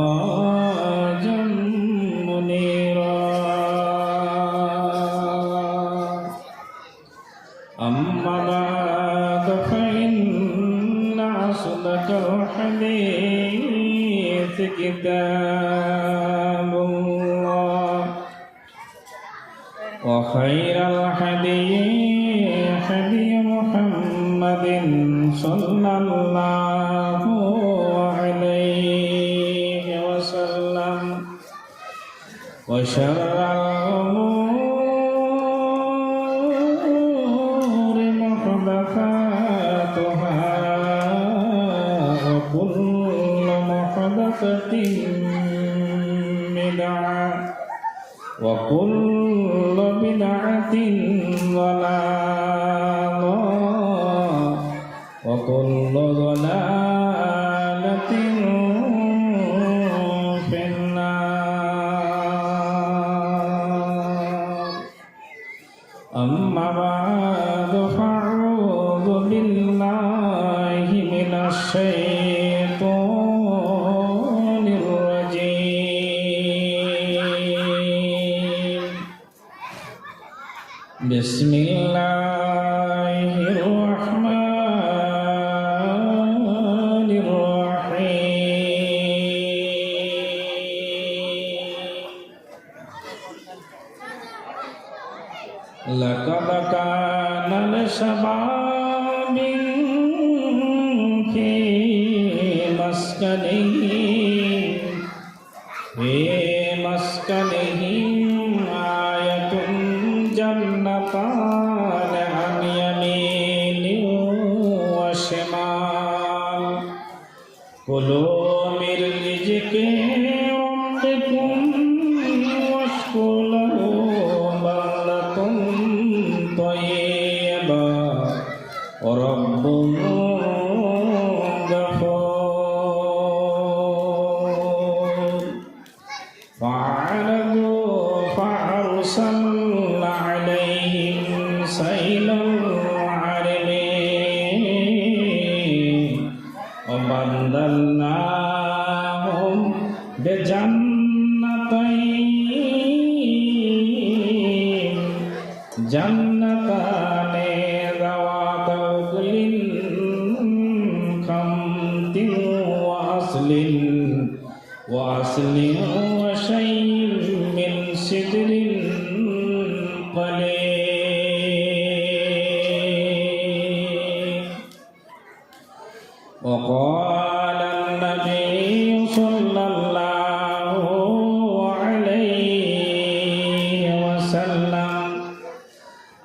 وسراجا منيرا أما بعد فإن أصدق الحديث كتاب الله وخير الحديث هدي محمد صلى الله عليه وسلم وشر الأمور محدثاتها وكل محدثة بدعة وكل بدعة ضلالة وكل ضلالة في النار أما بعد فأعوذ بالله من الشيطان الرجيم بسم الله الرحمن الرحيم لقد كان لشباب في مسكنهم آية جنتان عن يمين وشمال كلوا من رزق ربكم واشكروا له بلدة طيبة ورب غفور فعرضوا فأرسلنا عليهم سيل العرم وبدلناهم جنتان ذوات أكل خمط وأصل وشيء من سدر قليل وقال النبي صلى الله عليه وسلم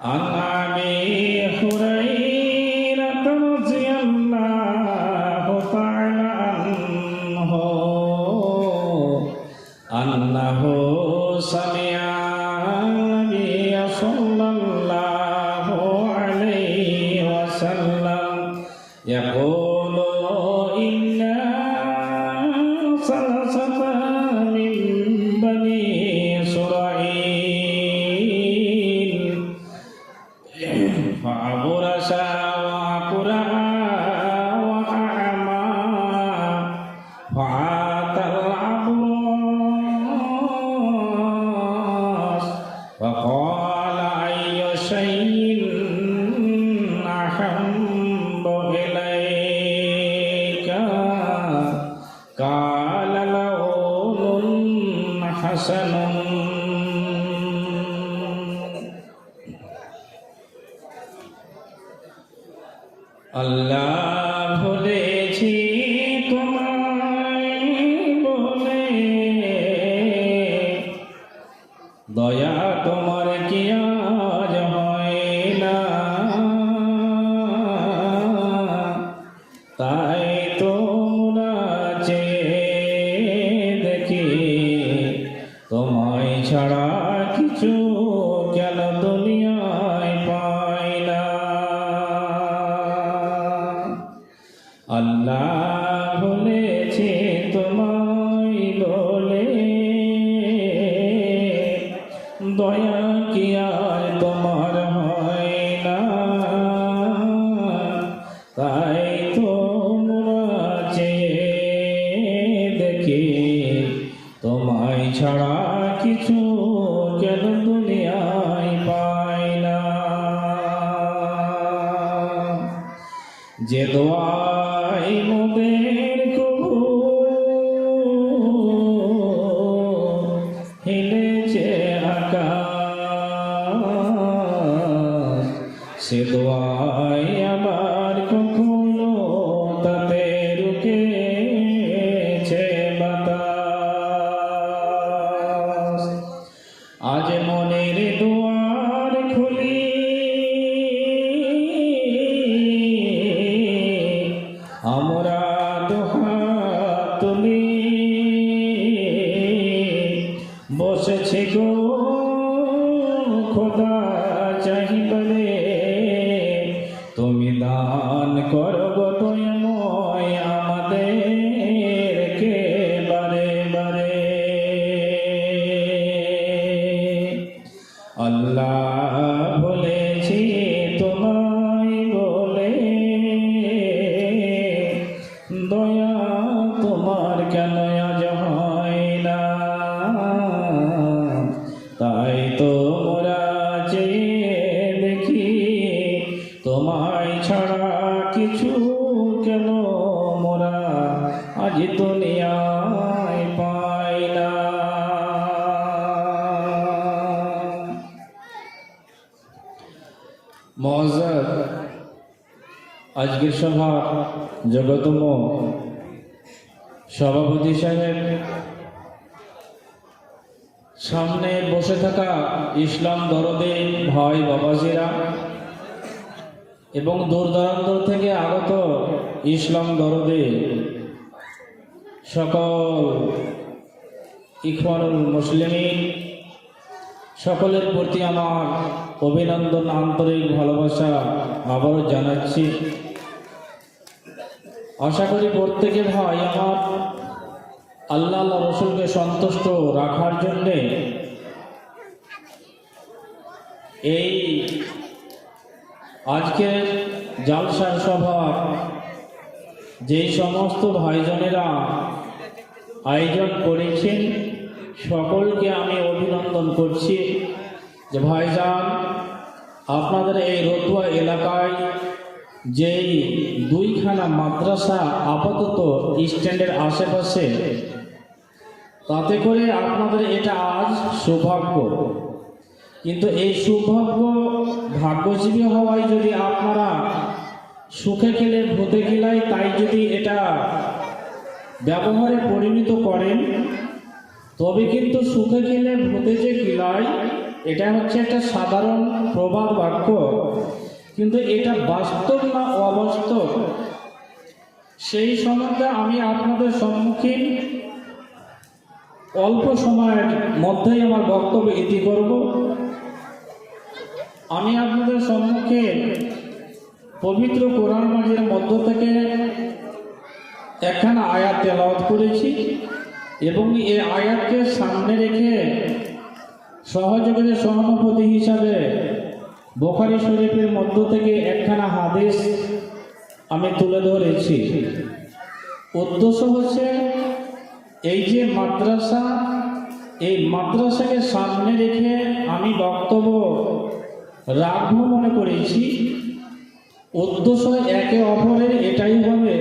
عن أبي هريرة رضي الله تعالى عنه أنه سمع النبي صلى الله عليه وسلم يقول إن ثلاثة من بني إسرائيل فأبرص وأقرع وأعمى فعات العباس فقال أي شيء أحب إليك قال لون حسن আল্লাহ বলেছি তোমায় বলে দয়া তোমার কি আজ হয় না তাই তোমরা চেয়ে দেখি তোমায় ছাড়া কিছু কেন দুনিয়ায় পাই না আল্লাহ বলেছে তোমায় বলে দয়া কি আর তোমার হয় না তাই তো ছাড়া কিছু কেন দুনিয়ায় পাই না। যে দোয়াই মোদের কবু হেলেছে আকাশ, সে দোয়াই আবার কখনো তাতে রুকেছে বাতাস। আজ মনের দুয়ার খুলি আমরা দুহাত তুলি, বসেছে গো খোদা চাহিবারে, তুমি দান করো গো দয়াময় আমাদেরকে বারে বারে। আল্লাহ বলেছি তোমায় বলে, দয়া তোমার কেন আজ হয় না। তাই তো মোরা চেয়ে দেখি তোমায় ছাড়া কিছু কেন মোরা আজ দুনিয়ায় পাই না। মহজ্জত আজকের সভা জগতম সভাপতি সাহেব, সামনে বসে থাকা ইসলাম দরদে ভাই বাবাজিরা এবং দূর দূরান্ত থেকে আগত ইসলাম দরদে সকল ইখওয়ানুল মুসলিমিন, সকলের প্রতি আমার অভিনন্দন, আন্তরিক ভালোবাসা আবারও জানাচ্ছি। আশা করি প্রত্যেকে ভাই আমার আল্লাহ রসুলকে সন্তুষ্ট রাখার জন্যে এই আজকের জালসার সভা যেই সমস্ত ভাইজনেরা আয়োজন করেছেন সকলকে আমি অভিনন্দন করছি যে ভাইজান, আপনাদের এই রতুয়া এলাকায় যেই দুইখানা মাদ্রাসা আপাতত স্ট্যান্ডের আশেপাশে, তাতে করে আপনাদের এটা আজ সৌভাগ্য। কিন্তু এই সৌভাগ্য ভাগ্যজীবী হওয়ায় যদি আপনারা সুখে খেলে ভূতে খেলায় তাই যদি এটা ব্যবহারে পরিণত করেন, তবে কিন্তু সুখে খেলে ভূতে যে কিলায় এটা হচ্ছে একটা সাধারণ প্রবাদ বাক্য, কিন্তু এটা বাস্তব না অবাস্তব সেই সম্বন্ধে আমি আপনাদের সম্মুখীন অল্প সময়ের মধ্যেই আমার বক্তব্য ইতি করব। আমি আপনাদের সম্মুখে পবিত্র কোরআন মাজিদের মধ্য থেকে একখানা আয়াত তেলাওয়াত করেছি এবং এই আয়াতকে সামনে রেখে সহযোগীদের সহানুভূতি হিসাবে বুখারী শরীফের মধ্য থেকে একখানা হাদিস আমি তুলে ধরেছি। উদ্দেশ্য হচ্ছে এই যে মাদ্রাসা, এই মাদ্রাসাকে সামনে রেখে আমি বক্তব্য রাখবো মনে করেছি। উদ্দেশ্য একে অপরের এটাই হবে,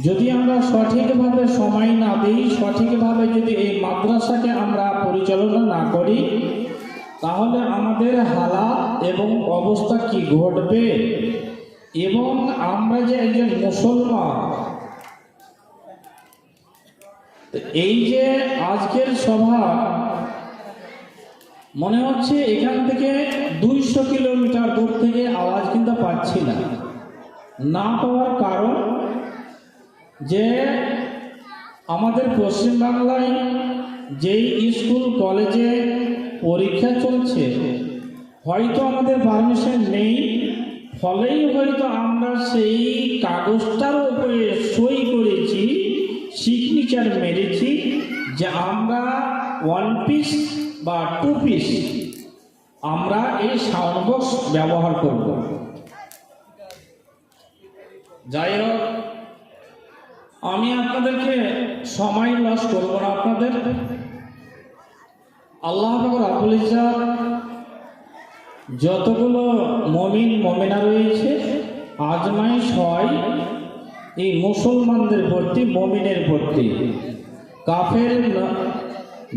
যদি আমরা সঠিকভাবে সময় না দিই, সঠিকভাবে যদি এই মাদ্রাসাকে আমরা পরিচালনা না করি, তাহলে আমাদের হালাত এবং অবস্থা কি ঘটবে। এবং আমরা যে একজন মুসলমান, এই যে আজকের সভা মনে হচ্ছে এখান থেকে 200 কিলোমিটার দূর থেকে আওয়াজ কিন্তু পাচ্ছি না। না পাওয়ার কারণ যে আমাদের পশ্চিমবাংলায় যেই স্কুল কলেজে পরীক্ষা চলছে, হয়তো আমাদের পারমিশন নেই, ফলেই হয়তো আমরা সেই কাগজটার উপরে সই করেছি, সিগনেচার মেরেছি যে আমরা 1 পিস বা 2 পিস আমরা এই সাউন্ড বক্স ব্যবহার করব। যাই হোক, আমি আপনাদেরকে সময় লস করব না আপনাদের। আল্লাহ পাক রব্বুল ইজ্জত যতগুলো মুমিন মুমিনা রয়েছে আজমাইশ হয় এই মুসলমানদের প্রতি, মুমিনের প্রতি। কাফের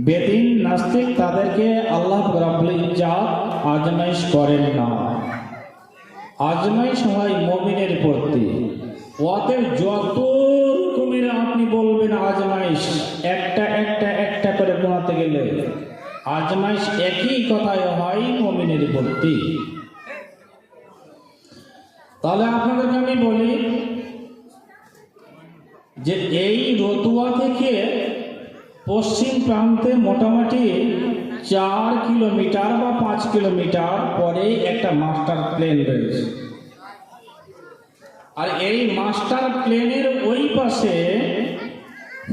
বেদিন নাস্তিক তাদেরকে আল্লাহ পাক রব্বুল ইজ্জত আজমাইশ করেন না, আজমাইশ হয় মুমিনের প্রতি। অতএব যত রকমের আপনি বলবেন আজমাইশ, একটা একটা একটা করে গোনাতে গেলে আজমাইশ একই কথায় হয় মুমিনের প্রতি। তাহলে আপনাদেরকে আমি বলি যে এই রতুয়া থেকে পশ্চিম প্রান্তে মোটামুটি 4 কিলোমিটার বা 5 কিলোমিটার পরে একটা মাস্টার প্লেন রয়েছে। আর এই মাস্টার প্লেনের ওই পাশে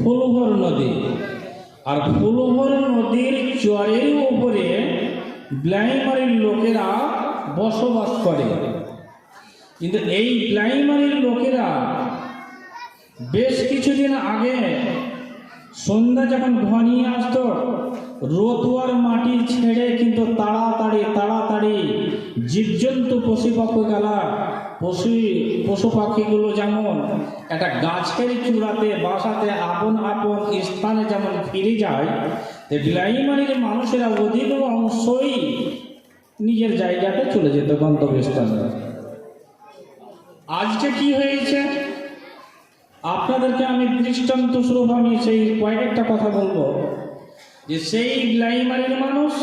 ফুলহর নদী, আর ফুলহর নদীর চরের উপরে ব্লাইমারির লোকেরা বসবাস করে। কিন্তু এই ব্লাইমারির লোকেরা বেশ কিছুদিন আগে সন্ধ্যা যখন ঘনিয়ে আসতো, রতুয়ার মাটি ছেড়ে কিন্তু তাড়াতাড়ি তাড়াতাড়ি জীবজন্তু পশু পাখিগুলো যেমন একটা গাছের চূড়াতে বাসাতে আপন আপন স্থানে যেমন ফিরে যায়, ব্লাইমারির মানুষেরা অধিক অংশই নিজের জায়গাতে চলে যেত, গন্তব্যস্থানে। আজকে কি হয়েছে আপনাদেরকে আমি দৃষ্টান্ত স্বরূপ আমি সেই কয়েকটা কথা বলবো যে সেই ব্লাইমারির মানুষ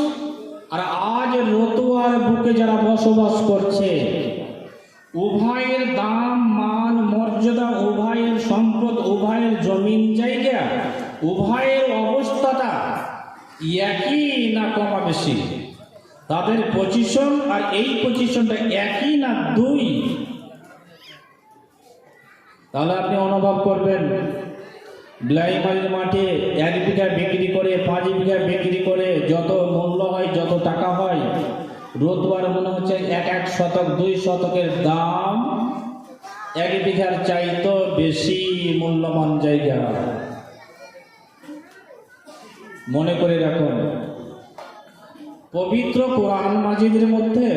আর আজ রতুয়ার বুকে যারা বসবাস করছে, উভয়ের দাম মান মর্যাদা, উভয়ের সম্পদ, উভয়ের জমিন জায়গা, উভয়ের অবস্থাটা একই না কমা বেশি? তাদের পজিশন আর এই পজিশনটা একই না দুই? তাহলে আপনি অনুভব করবেন ব্লাইমারির মাঠে 1 বিঘা বিক্রি করে 5 বিঘা বিক্রি করে যত মূল্য হয়, যত টাকা হয়, রতুয়ার মনে হচ্ছে 1 শতক 2 শতকের দাম 1 বিঘার চাইতো বেশি মূল্যবান জায়গা। মনে করে রাখুন, পবিত্র কোরআন মাজিদের মধ্যে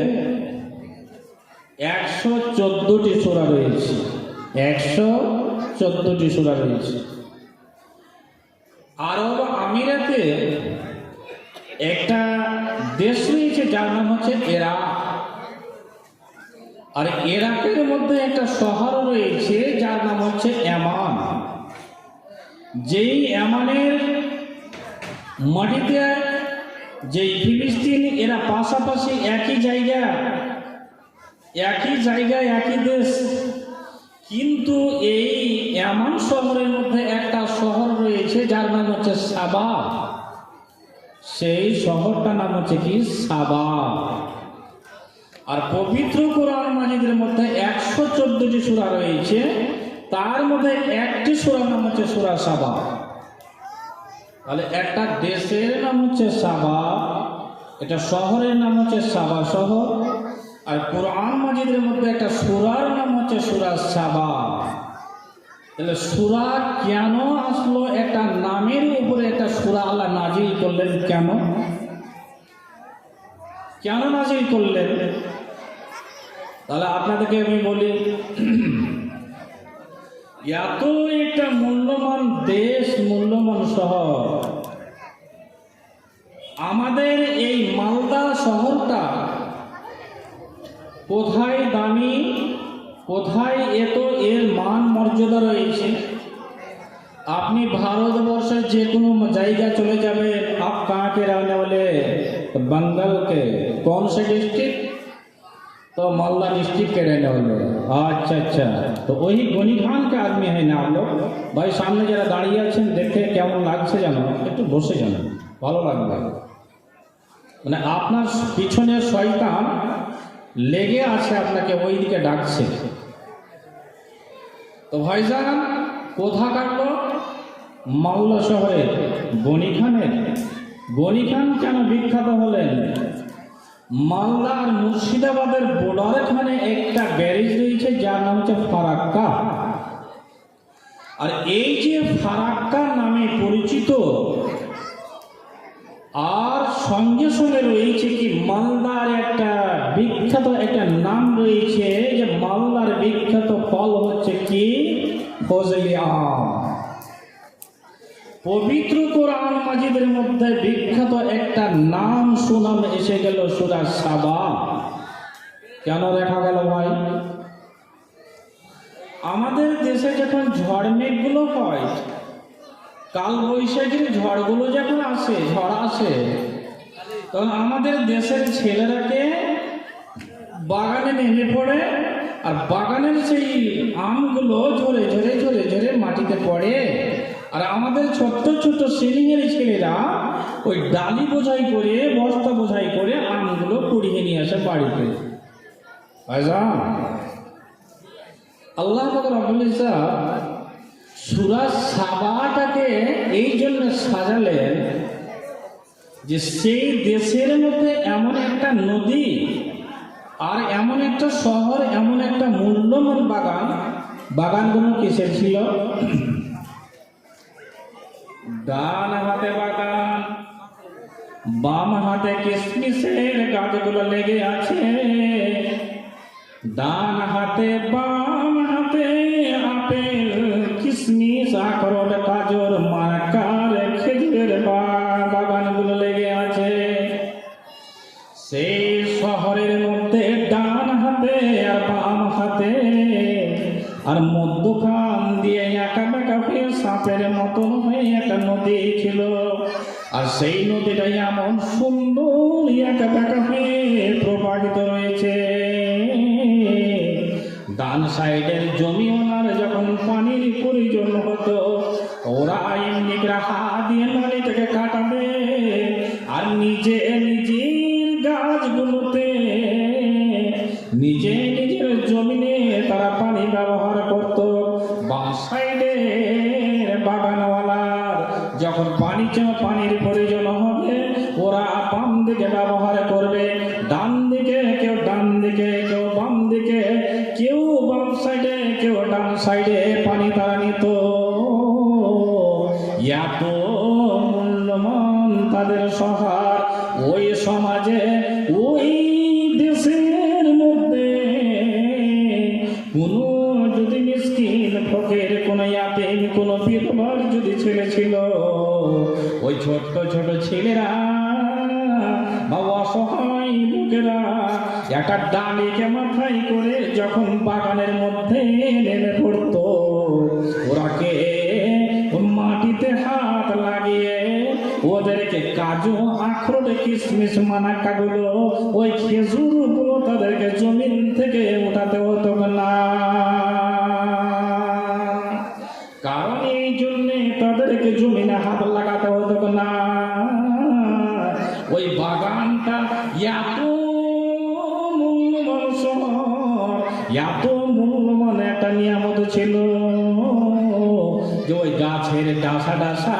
114টি সূরা রয়েছে, 114টি সূরা রয়েছে। আরব আমিরাতে একটা দেশ রয়েছে যার নাম হচ্ছে ইরাক, আর ইরাকের মধ্যে একটা শহর রয়েছে যার নাম হচ্ছে ইয়ামান। যেই ইয়ামানের মাটিতে যেই ফিলিস্তিন, এরা পাশাপাশি একই জায়গা একই দেশ, কিন্তু এই ইয়ামান শহরের মধ্যে একটা শহর রয়েছে যার নাম হচ্ছে সাবা। সেই শহরটার নাম হচ্ছে কি? সাবা। আর পবিত্র কোরআন মাজিদের মধ্যে 114টি সূরা রয়েছে, তার মধ্যে একটি সূরার নাম হচ্ছে সূরা সাবা। তাহলে একটা দেশের নাম হচ্ছে সাবা, এটা শহরের নাম হচ্ছে সাবা শহর, আর কোরআন মাজিদের মধ্যে একটা সূরার নাম হচ্ছে সূরা সাবা। তাহলে সূরা কেন আসলো? একটা নামের উপরে একটা সূরা আল্লাহ নাজিল করলেন। কেন নাজিল করলেন? তাহলে আপনাদেরকে আমি বলি, এত একটা মূল্যবান দেশ, মূল্যবান শহর, আমাদের এই মালদা শহরটা কোথায় দামি, কোথায় এর মান মর্যাদা রয়েছে? আপনি ভারতবর্ষের যে কোনো জায়গা চলে যাবেন, आप कहाँ के रहने वाले? बंगाल के। कौन से डिस्ट्रिक्ट? तो मालदा डिस्ट्रिक्ट के रहने वाले। अच्छा, तो वही গণিখান के आदमी है ना आप लोग? भाई सामने যারা দাঁড়িয়ে আছেন দেখে কেমন লাগছে জানো? একটু বসে যান, ভালো লাগবে। মানে আপনার পিছনে শয়তান লেগে আছে, আপনাকে ওই দিকে ডাকছে। তো ভাইজান কোথা কাটলো? মালদা শহরে গণিখানের। গণিখান কেন বিখ্যাত হলেন? মালদা আর মুর্শিদাবাদের বর্ডারখানে একটা ব্যারেজ রয়েছে যার নাম হচ্ছে ফারাক্কা। আর এই যে ফারাক্কা নামে পরিচিত, আর সঙ্গে সঙ্গে রয়েছে কি মালদার একটা বিখ্যাত একটা নাম রয়েছে, যে মালদার বিখ্যাত ফল হচ্ছে কি ফজলি আম। পবিত্র কোরআন মাজিদের মধ্যে বিখ্যাত একটা নাম সুনাম এসে গেল সূরা সাবা। কেন দেখা গেল ভাই? আমাদের দেশে যখন ঝড় মেঘগুলো হয়, কাল বৈশাখীর ঝড়গুলো যখন আসে, ঝড় আসে, তখন আমাদের দেশের ছেলেরাকে বাগানে নেমে পড়ে, আর বাগানের সেই আমগুলো ঝরে ঝরে ঝরে ঝরে মাটিতে পড়ে, আর আমাদের ছোট্ট ছোট্ট সিলিংয়ের ছেলেরা ওই ডালি বোঝাই করে, বস্তা বোঝাই করে আমগুলো কুড়িয়ে নিয়ে আসে বাড়িতে। আল্লাহ পাক রব্বুল ইজ্জত সূরা সাবাটাকে এই জন্য সাজালেন যে সেই দেশের মধ্যে এমন একটা নদী আর এমন একটা শহর, এমন একটা মূল্যবান বাগান। বাগানগুলো কিসের ছিল? ডান হাতে বাগান, বাম হাতে কিশমিশের গাছগুলো লেগে আছে, ডান হাতে বাম হাতে আপেল কিশমিশ আখরোট গাজর মার্কার খেজুরের বাগানগুলো লেগে আছে। সেই শহরের মধ্যে ডান হাতে আর বাম হাতে আর মধ্যখান দিয়ে একা বেঁকা হয়ে সাপের মতন হয়ে একটা নদী ছিল, আর সেই নদীটা এমন সুন্দর একা বেঁকা হয়ে প্রবাহিত রয়েছে। ডান সাইডের জমি ওনার যখন পানির প্রয়োজন হতো, ওরা এমনি করে হাত দিয়ে নালীটাকে কাটাবে, আর নিজে নিজের গাছগুলোতে নিজে নিজের জমিনে তারা পানি ব্যবহার করত। বাম সাইডের বাগানওয়ালার যখন পানির প্রয়োজন হবে, ওরা বাম দিকে ব্যবহার করবে, ডান দিকে কেউ ডান দিকে, কেউ বাম দিকে, কেউ বাম সাইডে কেউ ডান সাইডে পানি তারা নিত। এত মূল্যবান তাদের শহর, ওই সমাজে ওই দেশের মধ্যে কোনো যদি মিসকিন ফকির, কোনো ইয়াতীম, কোনো বিধবার যদি ছেলে ছিল, ওই ছোট্ট ছোট ছেলেরা বা অসহায় লোকেরা একটা ডালিকে মাথায় করে যখন বাগানের মধ্যে নেমে পড়ত, ওরাকে মাটিতে হাত লাগিয়ে ওদেরকে কাজু আখরোট কিশমিশ মানাক্কাগুলো ওই খেজুরগুলো তাদেরকে জমিন থেকে উঠাতে হতো না। কারণ এই জন্যে তাদেরকে জমিনে হাত লাগাতে হতো না। ওই বাগানটা এত মূল্যবান শহর, এত মূল্যবান একটা নিয়ামত ছিল যে ওই গাছের ডাসা ডাসা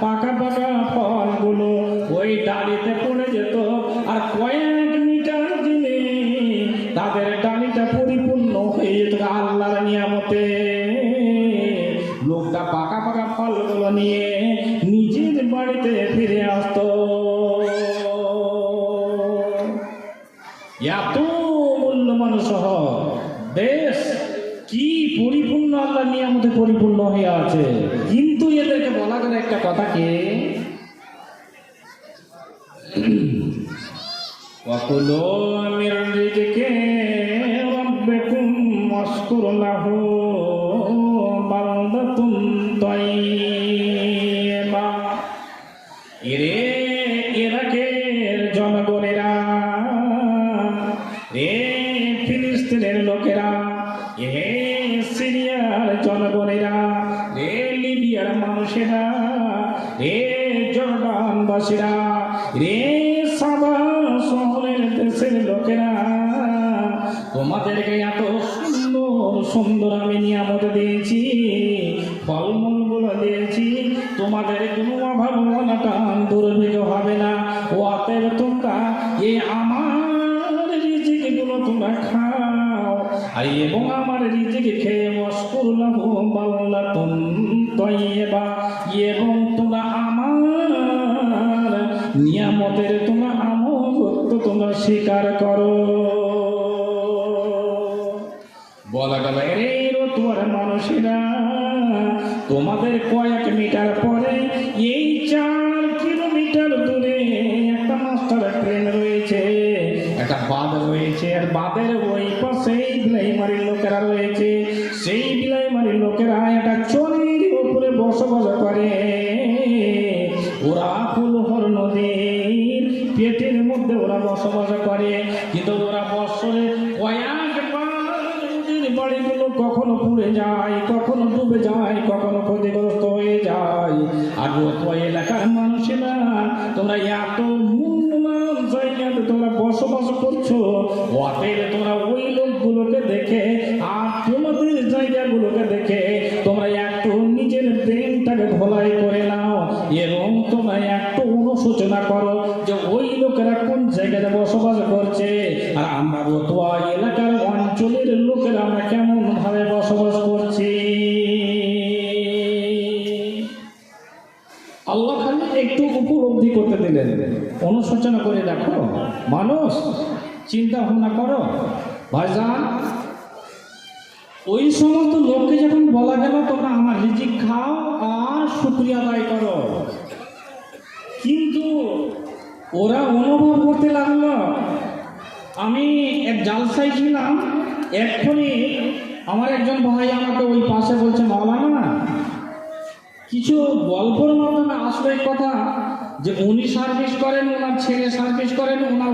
পাকা পাকা ফলগুলো ওই ডালিতে পড়ে যেত, আর কয়েক মিটার দিনে তাদের ডালিটা পরিপূর্ণ হয়ে যেত আল্লাহর নিয়ামতে। লোকটা পাকা পাকা ফলগুলো নিয়ে নিজের বাড়িতে ফিরে আসতো। এত মূল্যবান শহর, দেশ কি পরিপূর্ণ আল্লাহর নিয়ামতে পরিপূর্ণ হয়ে আছে, কিন্তু এদেরকে বলা গেল একটা কথাকে ওয়াকুলু মির রিজকি রাব্বিকুম ওয়াশকুরু লাহু বালদাতুন তাইয়্যিবা। এরে ইরাকের জনগণেরা, রে ফিলিস্তিনের লোকেরা, হে সিরিয়ার জনগণেরা, রে লিবিয়ার মানুষেরা, রে জর্ডানবাসীরা, রে সাবা শহরের দেশের লোকেরা, তোমাদেরকে এত সুন্দর সুন্দর আমি নিয়ামত দিয়েছি, ফলমূলগুলো দিয়েছি, তোমাদের কোনো অভাব অনটন দুর্ভিক্ষ হবে না। অতএব তোমরা এই আমার রিজিকগুলো তোমরা খাও, আর এবং আমার রিজিক খেয়ে ওয়াশকুরু লাহু বালদাতুন তাইয়্যিবা, এবং তোমরা আমার নিয়ামতের তোমরা আনুগত্য তোমরা স্বীকার করো। বলা গেল রে তোমার মানুষেরা, তোমাদের কয়েক মিটার পরে এই 4 কিলোমিটার দূরে একটা মাস্টার ট্রেন রয়েছে, একটা বাঁধ রয়েছে, আর বাঁধের ওই পাশে বিলাইমারির লোকেরা রয়েছে। সেই বিলাইমারির লোকেরা একটা চরের উপরে বসবাস করে। ওরা ফুলহর নদীর পেটের মধ্যে ওরা বসবাস করে, কিন্তু ওরা বছরে কয়েকবার নদীর বাড়িগুলো কখনো পুড়ে যায়, কখনো ডুবে যায়, কখনো ক্ষতিগ্রস্ত হয়ে যায়। আর ওই এলাকার মানুষেরা তোমরা এত মূল্যবান জায়গাতে তোমরা বসবাস করছো, অতএব তোমরা ওই লোকগুলোকে দেখে আর তোমাদের জায়গাগুলোকে দেখে তোমরা একটু নিজের ব্রেনটাকে ধোলাই করে নাও এবং তোমরা একটু অনুশোচনা করো যে ওই লোকেরা কোন জায়গায় বসবাস করছে, আর আমরা রতুয়া এলাকার অঞ্চলের লোকেরা আমরা কেমন ভাবে বসবাস করছি। আল্লাহ খালি একটু উপলব্ধি করতে দিলেন, অনুশোচনা করে দেখো মানুষ, চিন্তা ভাবনা করো। ভাইজান, ওই সমস্ত লোককে যখন বলা গেল তোমরা আমার রিজিক খাও আর শুকরিয়া আদায় করো, কিন্তু ওরা অনুভব করতে লাগলো। আমি এক জালসায় ছিলাম, এক্ষুনি আমার একজন ভাই আমাকে ওই পাশে বলছে, মাওলানা কিছু গল্পের মাধ্যমে আসলে কথা যে উনি সার্ভিস করেন, ওনার ছেলে সার্ভিস করেন, ওনার